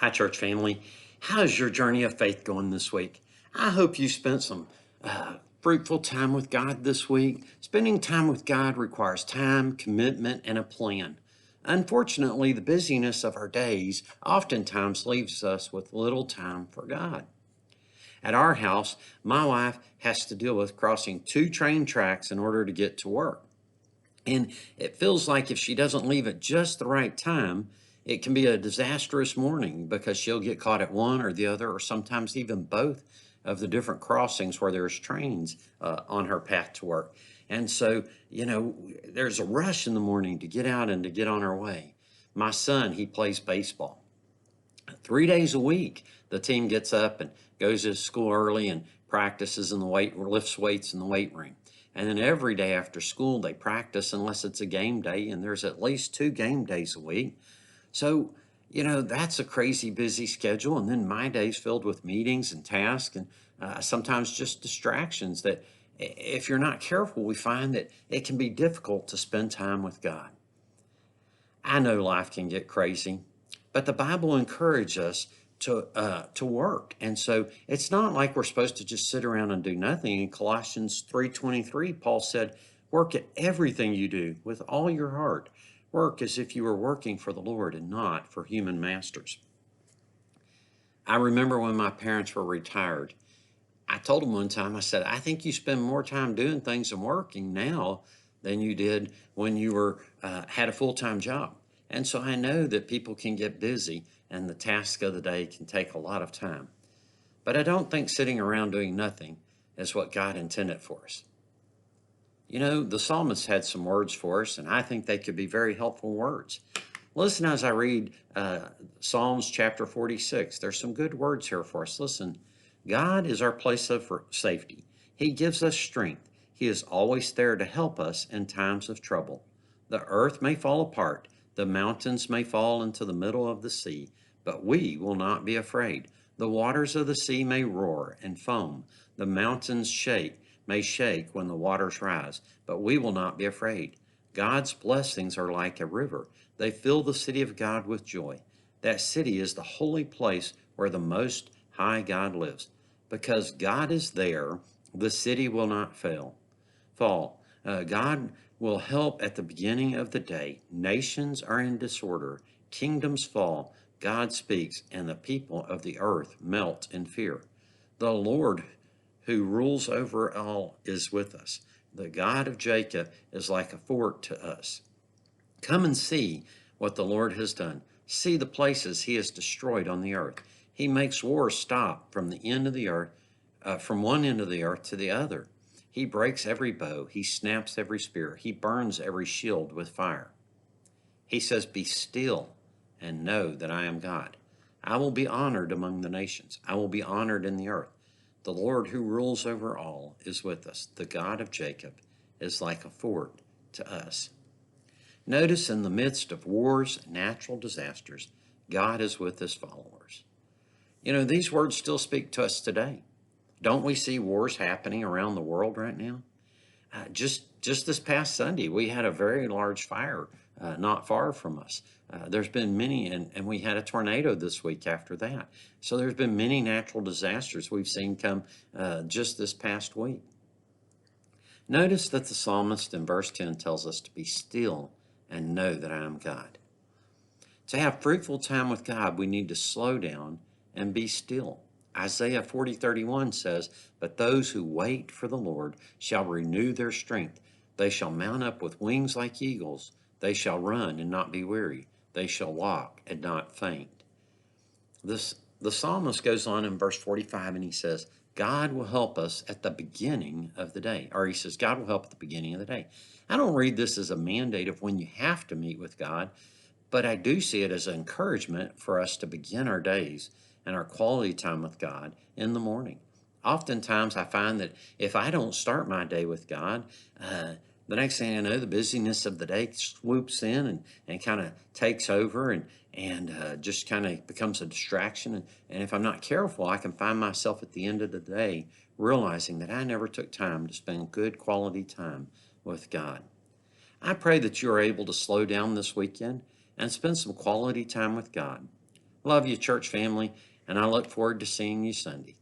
Hi, church family. How's your journey of faith going this week? I hope you spent some fruitful time with God this week. Spending time with God requires time, commitment, and a plan. Unfortunately, the busyness of our days oftentimes leaves us with little time for God. At our house, my wife has to deal with crossing two train tracks in order to get to work. And it feels like if she doesn't leave at just the right time, it can be a disastrous morning because she'll get caught at one or the other, or sometimes even both of the different crossings where there's trains on her path to work. And so, there's a rush in the morning to get out and to get on her way. My son, he plays baseball. 3 days a week, the team gets up and goes to school early and practices in the lifts weights in the weight room. And then every day after school, they practice unless it's a game day, and there's at least 2 game days a week. So, that's a crazy busy schedule. And then my day's filled with meetings and tasks and sometimes just distractions that, if you're not careful, we find that it can be difficult to spend time with God. I know life can get crazy, but the Bible encourages us to work, and so it's not like we're supposed to just sit around and do nothing. In Colossians 3:23, Paul said, "Work at everything you do with all your heart. Work as if you were working for the Lord and not for human masters." I remember when my parents were retired. I told them one time, I said, "I think you spend more time doing things and working now than you did when you had a full-time job." And so I know that people can get busy and the task of the day can take a lot of time. But I don't think sitting around doing nothing is what God intended for us. The psalmist had some words for us, and I think they could be very helpful words. Listen as I read Psalms chapter 46. There's some good words here for us. Listen. God is our place of safety. He gives us strength. He is always there to help us in times of trouble. The earth may fall apart, the mountains may fall into the middle of the sea, but we will not be afraid. The waters of the sea may roar and foam. The mountains may shake when the waters rise, but we will not be afraid. God's blessings are like a river. They fill the city of God with joy. That city is the holy place where the Most High God lives. Because God is there, the city will not fall. God will help at the beginning of the day. Nations are in disorder. Kingdoms fall. God speaks, and the people of the earth melt in fear. The Lord who rules over all is with us. The God of Jacob is like a fort to us. Come and see what the Lord has done. See the places he has destroyed on the earth. He makes war stop from the end of the earth, from one end of the earth to the other. He breaks every bow. He snaps every spear. He burns every shield with fire. He says, "Be still and know that I am God. I will be honored among the nations. I will be honored in the earth. The Lord who rules over all is with us. The God of Jacob is like a fort to us." Notice in the midst of wars and natural disasters, God is with his followers. These words still speak to us today. Don't we see wars happening around the world right now? Just this past Sunday, we had a very large fire not far from us. There's been many, and we had a tornado this week after that. So there's been many natural disasters we've seen come just this past week. Notice that the psalmist in verse 10 tells us to be still and know that I am God. To have fruitful time with God, we need to slow down and be still. Isaiah 40:31 says, "But those who wait for the Lord shall renew their strength. They shall mount up with wings like eagles. They shall run and not be weary. They shall walk and not faint." The psalmist goes on in verse 45 and he says, God will help us at the beginning of the day. Or he says, God will help at the beginning of the day. I don't read this as a mandate of when you have to meet with God, but I do see it as an encouragement for us to begin our days and our quality time with God in the morning. Oftentimes, I find that if I don't start my day with God, the next thing I know, the busyness of the day swoops in and kind of takes over and just kind of becomes a distraction. And if I'm not careful, I can find myself at the end of the day realizing that I never took time to spend good quality time with God. I pray that you're able to slow down this weekend and spend some quality time with God. Love you, church family, and I look forward to seeing you Sunday.